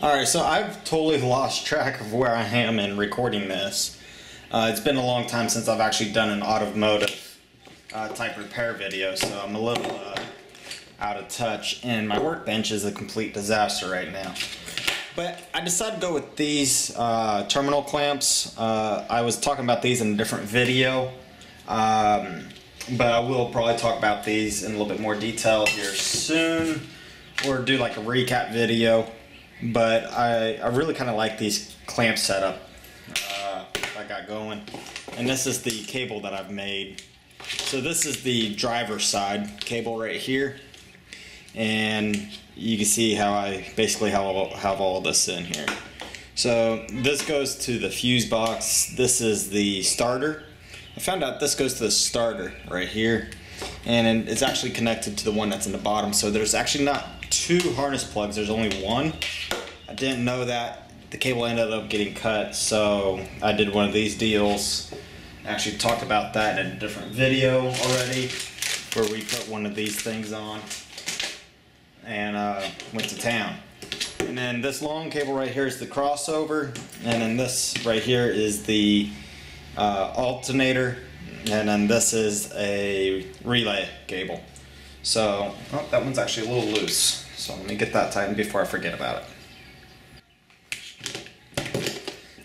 Alright, so I've totally lost track of where I am in recording this. It's been a long time since I've actually done an automotive type repair video, so I'm a little out of touch, and my workbench is a complete disaster right now. But I decided to go with these terminal clamps. I was talking about these in a different video, but I will probably talk about these in a little bit more detail here soon, or do like a recap video. But I really kind of like these clamp setup I got going. And this is the cable that I've made. So this is the driver's side cable right here. And you can see how I basically have all this in here. So this goes to the fuse box. This is the starter. I found out this goes to the starter right here. And it's actually connected to the one that's in the bottom. So there's actually not two harness plugs, there's only one. I didn't know that. The cable ended up getting cut, so I did one of these deals. I actually talked about that in a different video already, where we put one of these things on and went to town. And then this long cable right here is the crossover, and then this right here is the alternator, and then this is a relay cable. So, oh, that one's actually a little loose. So let me get that tightened before I forget about it.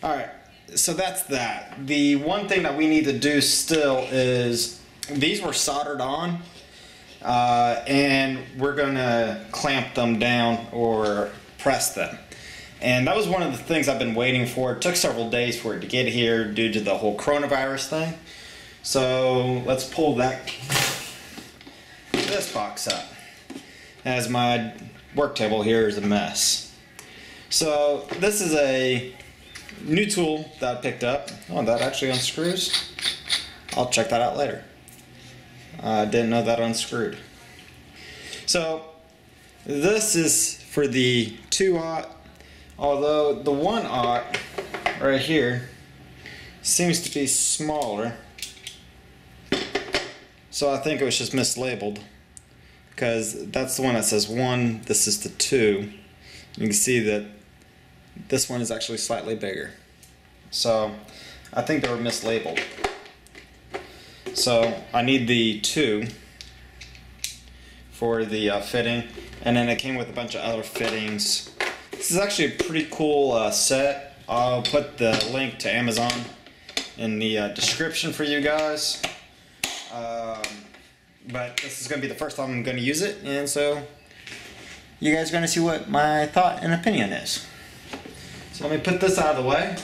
Alright, so that's that. The one thing that we need to do still is, these were soldered on, and we're going to clamp them down or press them. And that was one of the things I've been waiting for. It took several days for it to get here due to the whole coronavirus thing. So let's pull this box up, as my work table here is a mess. So this is a new tool that I picked up. Oh, that actually unscrews. I'll check that out later. I didn't know that unscrewed. So this is for the 2/0, although the 1/0 right here seems to be smaller. So I think it was just mislabeled, because that's the one that says 1, this is the 2. You can see that this one is actually slightly bigger. So I think they were mislabeled. So I need the 2 for the fitting, and then it came with a bunch of other fittings. This is actually a pretty cool set. I'll put the link to Amazon in the description for you guys. But this is going to be the first time I'm going to use it, and so you guys are going to see what my thought and opinion is. So let me put this out of the way.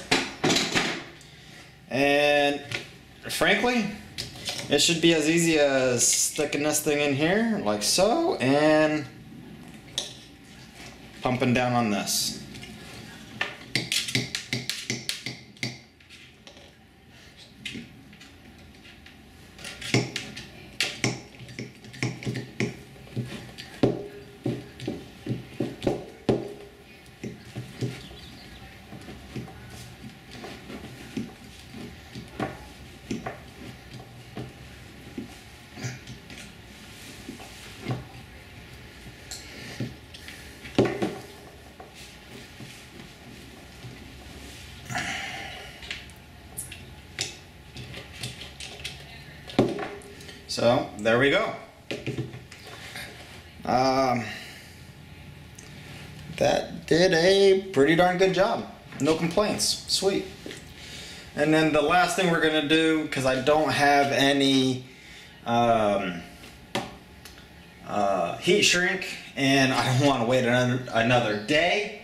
And frankly, it should be as easy as sticking this thing in here, like so, and pumping down on this. So there we go. That did a pretty darn good job. No complaints. Sweet. And then the last thing we're gonna do, because I don't have any heat shrink, and I don't want to wait another day.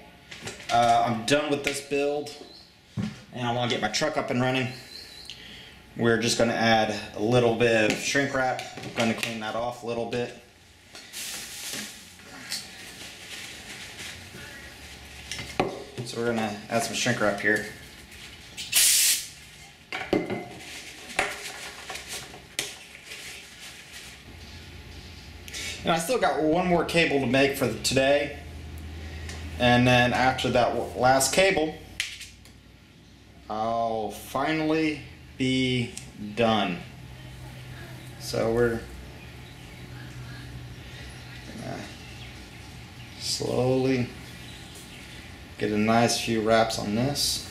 I'm done with this build, and I want to get my truck up and running. We're just going to add a little bit of shrink wrap. I'm going to clean that off a little bit. So we're going to add some shrink wrap here. And I still got one more cable to make for today. And then after that last cable, I'll finally be done. So we're gonna slowly Get a nice few wraps on this.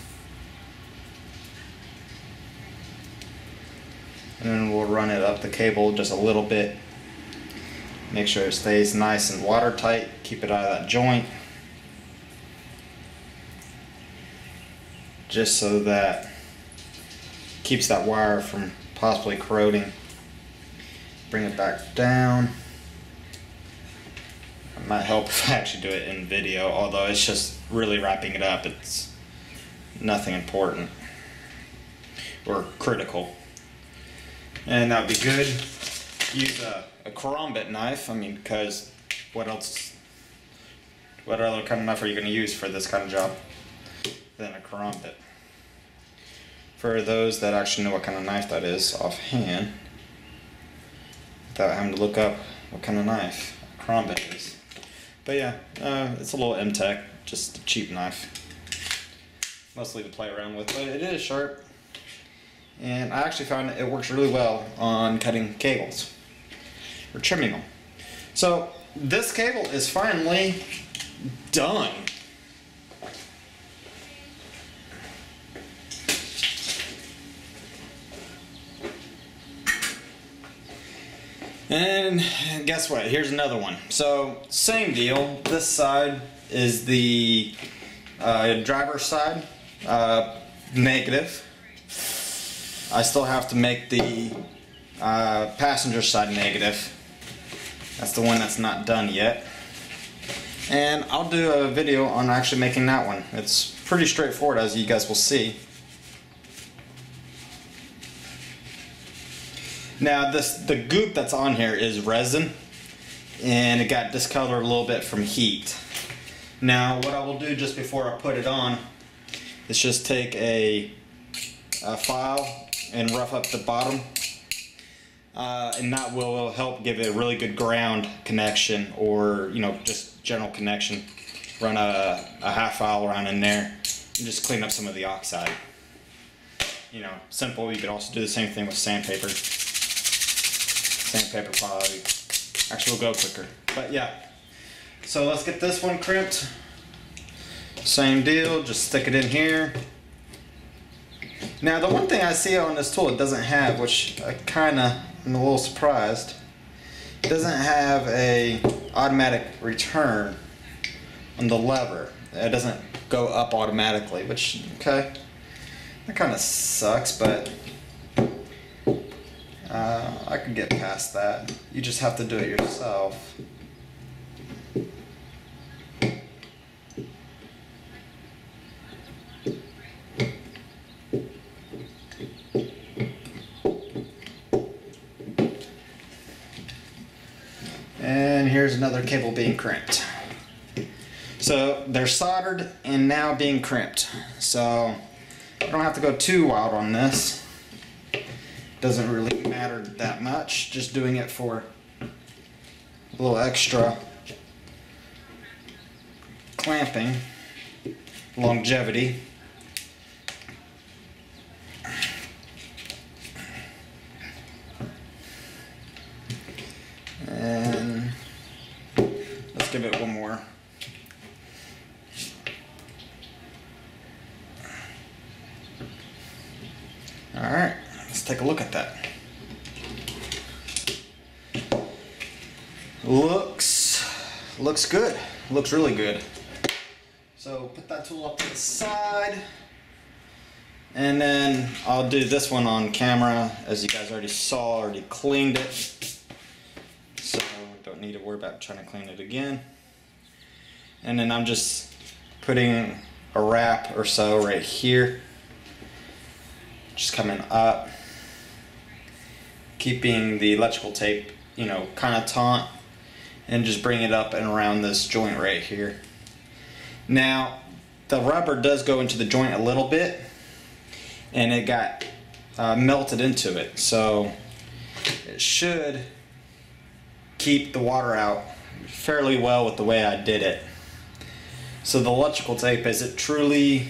And then we'll run it up the cable just a little bit. Make sure it stays nice and watertight. Keep it out of that joint. Just so that keeps that wire from possibly corroding. Bring it back down. It might help if I actually do it in video, although it's just really wrapping it up. It's nothing important or critical. And that would be good. Use a karambit knife. I mean, because what other kind of knife are you going to use for this kind of job than a karambit? For those that actually know what kind of knife that is offhand, without having to look up what kind of knife a karambit is. But yeah, it's a little M-Tech, just a cheap knife. Mostly to play around with, but it is sharp. And I actually found it works really well on cutting cables or trimming them. So this cable is finally done. And guess what? Here's another one. So same deal. This side is the driver's side, negative. I still have to make the passenger side negative. That's the one that's not done yet. And I'll do a video on actually making that one. It's pretty straightforward, as you guys will see. Now the goop that's on here is resin, and it got discolored a little bit from heat. Now what I will do just before I put it on is just take a file and rough up the bottom, and that will help give it a really good ground connection, or just general connection. Run a half file around in there and just clean up some of the oxide. Simple. You could also do the same thing with sandpaper. Sandpaper probably actually will go quicker, but yeah. So let's get this one crimped. Same deal, just stick it in here. Now the one thing I see on this tool it doesn't have, which I kinda am a little surprised, it doesn't have a automatic return on the lever. It doesn't go up automatically, which, okay, that kinda sucks, but I could get past that. You just have to do it yourself. And here's another cable being crimped. So they're soldered and now being crimped. So I don't have to go too wild on this. Doesn't really matter that much. Just doing it for a little extra clamping, longevity. And let's give it one more. Alright, let's take a look at that. Looks good. Looks really good. So put that tool up to the side. And then I'll do this one on camera. As you guys already saw, already cleaned it. So don't need to worry about trying to clean it again. And then I'm just putting a wrap or so right here. Just coming up. Keeping the electrical tape, kind of taut. And just bring it up and around this joint right here. Now, the rubber does go into the joint a little bit. And it got melted into it. So it should keep the water out fairly well with the way I did it. So the electrical tape, is it truly,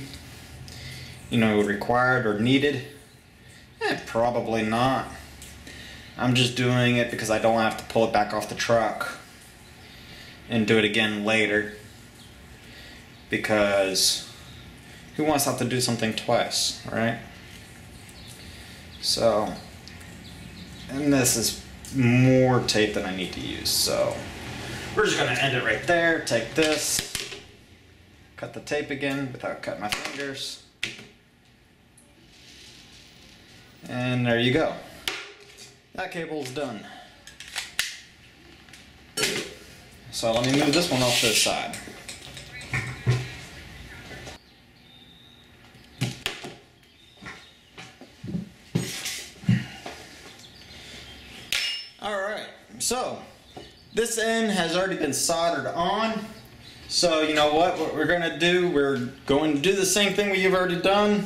required or needed? Probably not. I'm just doing it because I don't have to pull it back off the truck and do it again later. because who wants to have to do something twice, right? So, and this is more tape than I need to use, so we're just gonna end it right there. Take this, cut the tape again without cutting my fingers, and there you go. That cable's done. So let me move this one off to the side. Alright, so this end has already been soldered on. So you know what we're going to do, we're going to do the same thing we've already done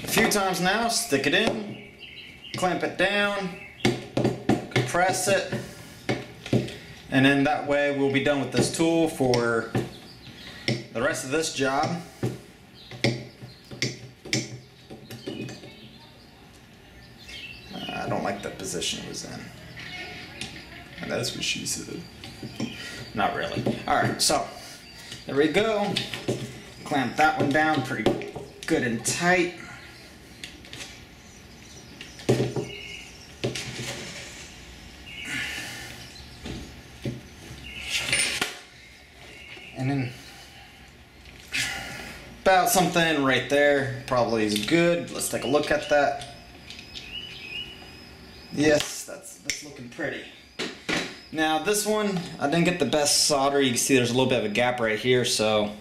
a few times now. Stick it in, clamp it down, compress it, and then that way we'll be done with this tool for the rest of this job. I don't like the position it was in. And that's what she said. Not really. Alright, so there we go. Clamp that one down pretty good and tight. And then about something right there probably is good. Let's take a look at that. Yes, that's looking pretty. Now this one, I didn't get the best solder. You can see there's a little bit of a gap right here, so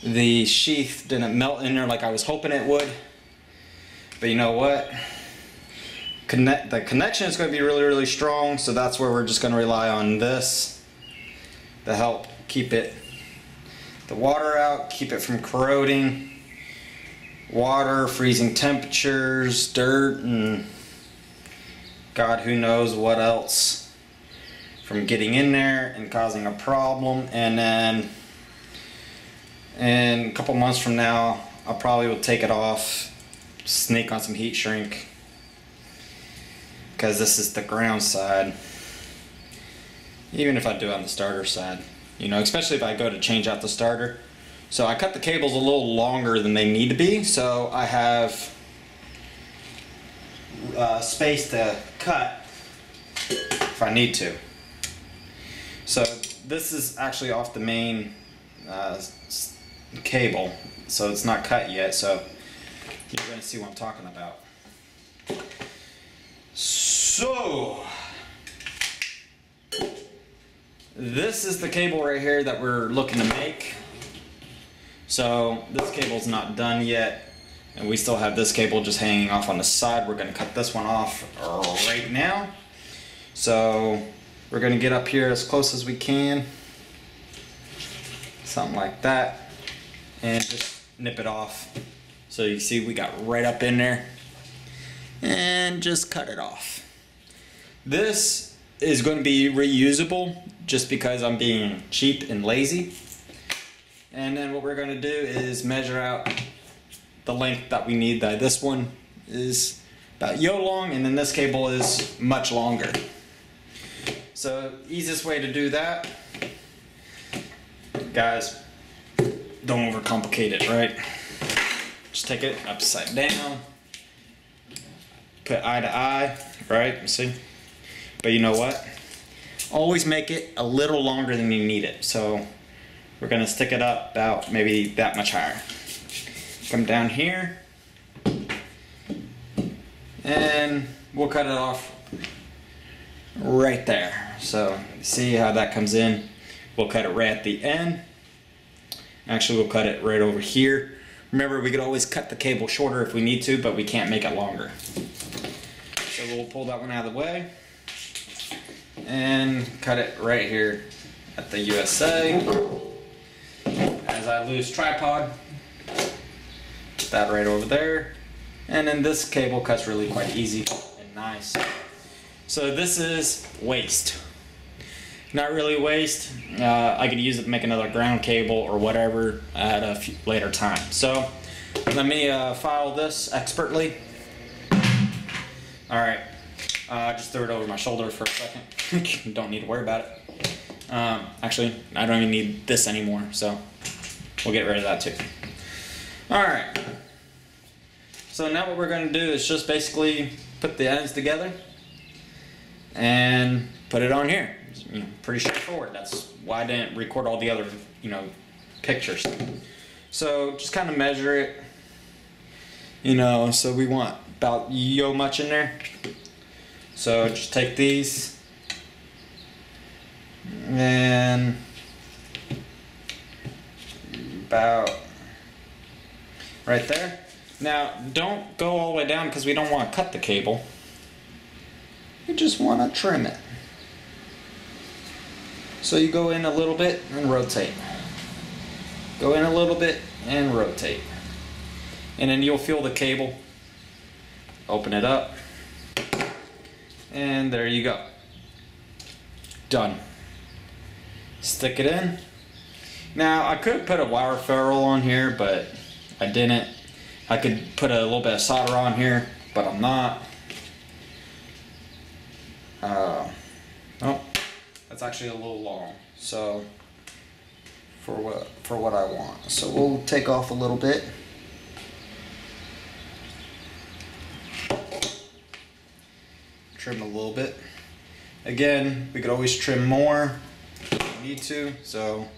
the sheath didn't melt in there like I was hoping it would. But you know what? The connection is going to be really, really strong, so that's where we're just going to rely on this to help keep the water out, keep it from corroding. Water, freezing temperatures, dirt, and God who knows what else from getting in there and causing a problem. And then in a couple months from now, I probably will take it off, sneak on some heat shrink, because this is the ground side. Even if I do it on the starter side, you know, especially if I go to change out the starter. So I cut the cables a little longer than they need to be, so I have space to cut if I need to. So this is actually off the main cable, so it's not cut yet, so you're going to see what I'm talking about. So this is the cable right here that we're looking to make. So this cable's not done yet, and we still have this cable just hanging off on the side. We're going to cut this one off right now. So we're going to get up here as close as we can, something like that, and just nip it off. So you see we got right up in there, and just cut it off. This is going to be reusable just because I'm being cheap and lazy. And then what we're going to do is measure out the length that we need. This one is about yo long, and then this cable is much longer. So easiest way to do that, guys, don't overcomplicate it, right? Just take it upside down, put eye to eye, right? You see? But you know what? Always make it a little longer than you need it. So we're going to stick it up about maybe that much higher. Come down here, and we'll cut it off right there. So see how that comes in? We'll cut it right at the end. Actually, we'll cut it right over here. Remember, we could always cut the cable shorter if we need to, but we can't make it longer. So we'll pull that one out of the way and cut it right here at the USA. As I lose tripod, put that right over there. And then this cable cuts really quite easy and nice. So this is waste. Not really waste. I could use it to make another ground cable or whatever at a later time. So let me file this expertly. Alright, just throw it over my shoulder for a second. Don't need to worry about it. Actually, I don't even need this anymore, so we'll get rid of that too. Alright, so now what we're going to do is just basically put the ends together and put it on here. You know, pretty straightforward. That's why I didn't record all the other, you know, pictures. So just kind of measure it, you know, so we want about yo much in there. So just take these and about right there. Now don't go all the way down because we don't want to cut the cable. You just want to trim it. So you go in a little bit and rotate. Go in a little bit and rotate. And then you'll feel the cable. Open it up. And there you go. Done. Stick it in. Now I could put a wire ferrule on here, but I didn't. I could put a little bit of solder on here, but I'm not. Oh, that's actually a little long. So for what I want. So we'll take off a little bit. Trim a little bit. Again, we could always trim more if we need to. So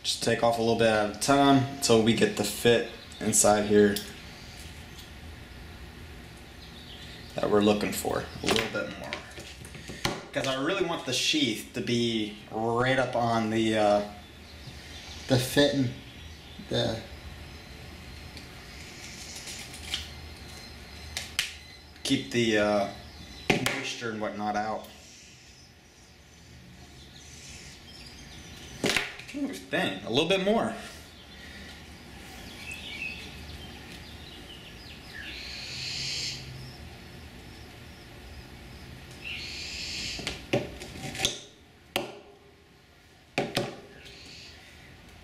just take off a little bit at a time until we get the fit inside here that we're looking for. A little bit more. Because I really want the sheath to be right up on the fit and the keep the moisture and whatnot out. Ooh, dang, a little bit more.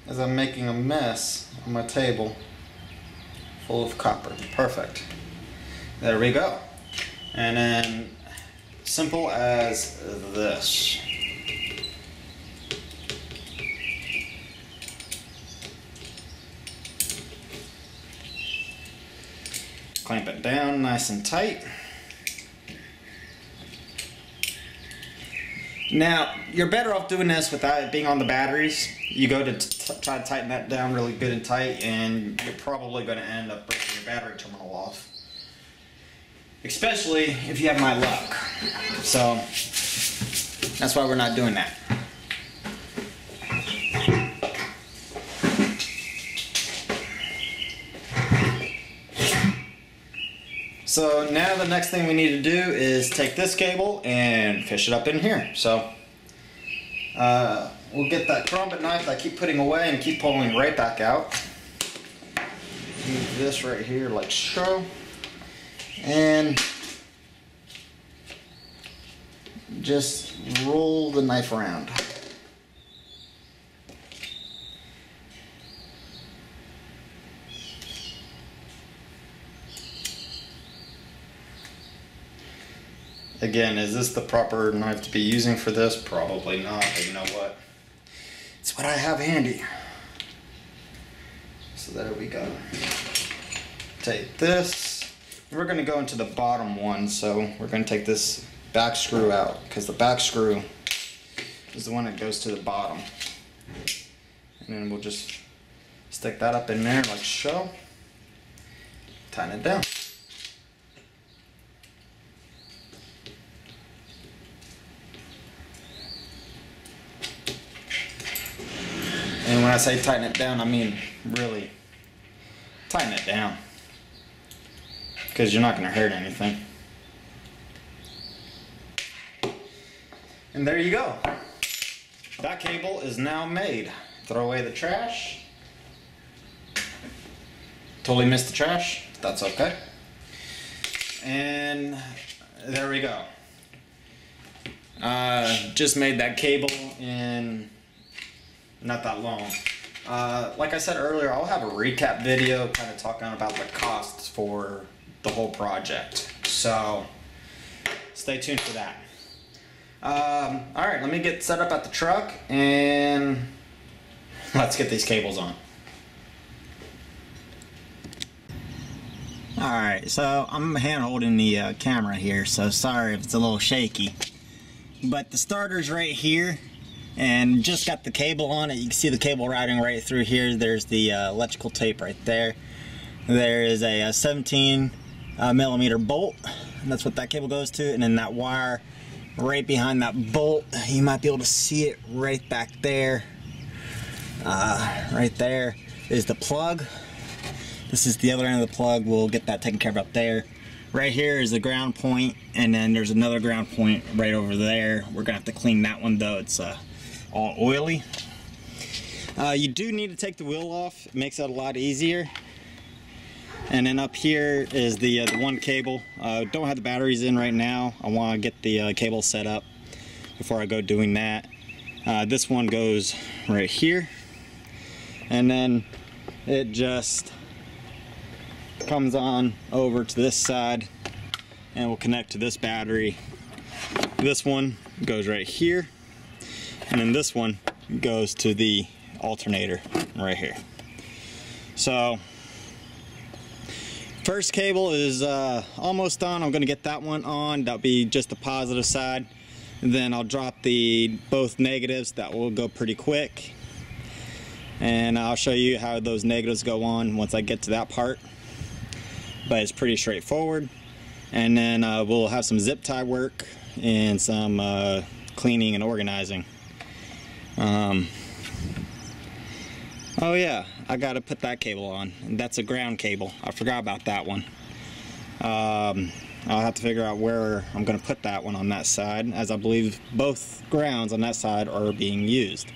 As I'm making a mess on my table full of copper. Perfect. There we go. And then simple as this. Clamp it down nice and tight. Now, you're better off doing this without it being on the batteries. You go to try to tighten that down really good and tight, and you're probably going to end up breaking your battery terminal off. Especially if you have my luck. So, that's why we're not doing that. So now the next thing we need to do is take this cable and fish it up in here. So we'll get that trumpet knife that I keep putting away and keep pulling right back out. Move this right here like so. And just roll the knife around. Again, is this the proper knife to be using for this? Probably not, but you know what? It's what I have handy. So there we go. Take this. We're going to go into the bottom one, so we're going to take this back screw out, because the back screw is the one that goes to the bottom. And then we'll just stick that up in there like so. Tighten it down. And when I say tighten it down, I mean really tighten it down, because you're not going to hurt anything. And there you go. That cable is now made. Throw away the trash. Totally missed the trash. That's okay. And there we go. Just made that cable in not that long. Like I said earlier, I'll have a recap video kind of talking about the costs for the whole project. So stay tuned for that. Alright, let me get set up at the truck and let's get these cables on. Alright, so I'm hand holding the camera here, so sorry if it's a little shaky. But the starter's right here, and just got the cable on it. You can see the cable routing right through here. There's the electrical tape right there. There is a 17 millimeter bolt, and that's what that cable goes to. And then that wire right behind that bolt, you might be able to see it right back there. Right there is the plug. This is the other end of the plug. We'll get that taken care of up there. Right here is the ground point, and then there's another ground point right over there. We're gonna have to clean that one though. It's all oily. You do need to take the wheel off. It makes it a lot easier. And then up here is the one cable. Don't have the batteries in right now. I want to get the cable set up before I go doing that. This one goes right here, and then it just comes on over to this side and will connect to this battery. This one goes right here, and then this one goes to the alternator right here. So first cable is almost done. I'm gonna get that one on. That'll be just the positive side. Then I'll drop both negatives. That will go pretty quick, and I'll show you how those negatives go on once I get to that part. But it's pretty straightforward. And then we'll have some zip tie work and some cleaning and organizing. Oh yeah, I gotta put that cable on. That's a ground cable. I forgot about that one. I'll have to figure out where I'm gonna put that one on that side, as I believe both grounds on that side are being used.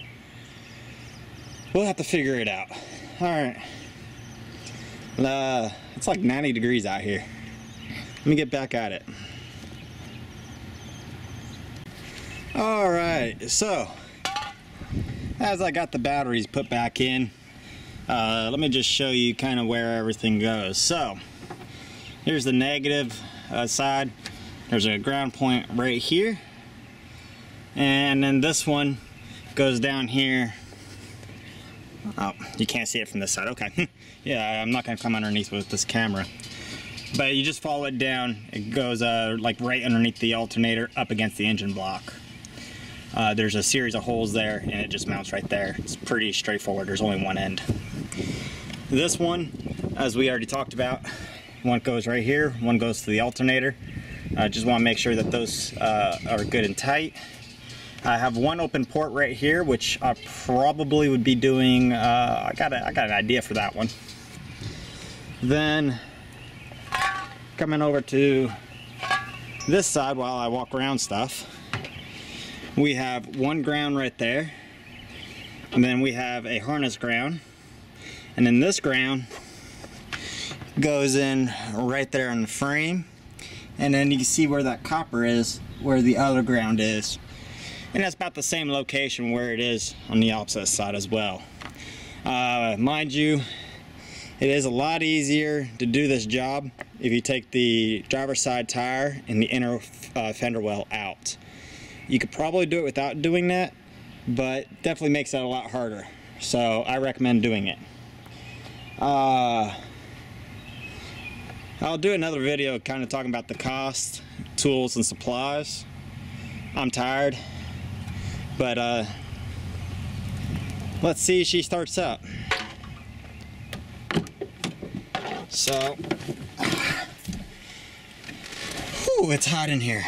We'll have to figure it out. Alright. It's like 90 degrees out here. Let me get back at it. Alright, so as I got the batteries put back in, let me just show you kind of where everything goes. So here's the negative side. There's a ground point right here, and then this one goes down here. Oh, you can't see it from this side. Okay. Yeah, I'm not going to come underneath with this camera. But you just follow it down. It goes like right underneath the alternator up against the engine block. There's a series of holes there, and it just mounts right there. It's pretty straightforward. There's only one end. This one, as we already talked about, one goes right here, one goes to the alternator. I just want to make sure that those are good and tight. I have one open port right here, which I probably would be doing, I got an idea for that one. Then coming over to this side while I walk around stuff, we have one ground right there, and then we have a harness ground, and then this ground goes in right there on the frame, and then you can see where that copper is, where the other ground is. And that's about the same location where it is on the opposite side as well. Mind you, it is a lot easier to do this job if you take the driver's side tire and the inner fender well out. You could probably do it without doing that, but definitely makes that a lot harder. So I recommend doing it. I'll do another video kind of talking about the cost, tools, and supplies. I'm tired. But let's see if she starts up. So, whew, it's hot in here.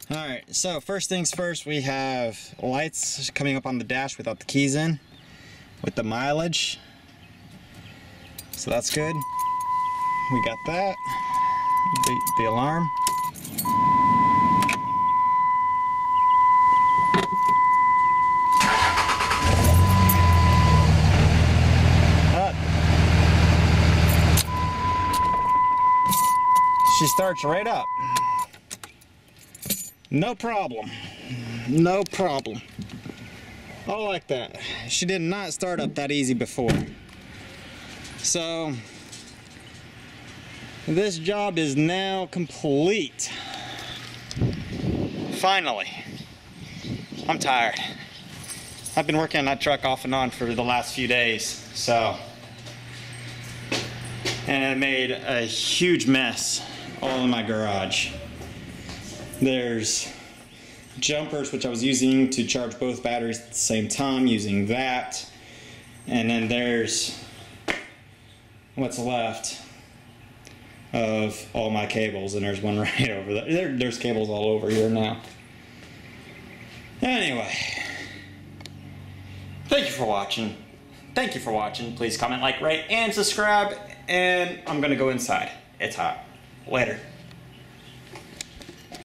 Alright, so first things first, we have lights coming up on the dash without the keys in, with the mileage. So that's good. We got that. The alarm. She starts right up. No problem. No problem. I like that. She did not start up that easy before. So this job is now complete. Finally. I'm tired. I've been working on that truck off and on for the last few days, so. And it made a huge mess all in my garage. There's jumpers, which I was using to charge both batteries at the same time, using that. And then there's what's left of all my cables, and there's one right over there. There's cables all over here now. Anyway, thank you for watching. Thank you for watching. Please comment, like, rate, and subscribe. And I'm gonna go inside. It's hot. Later.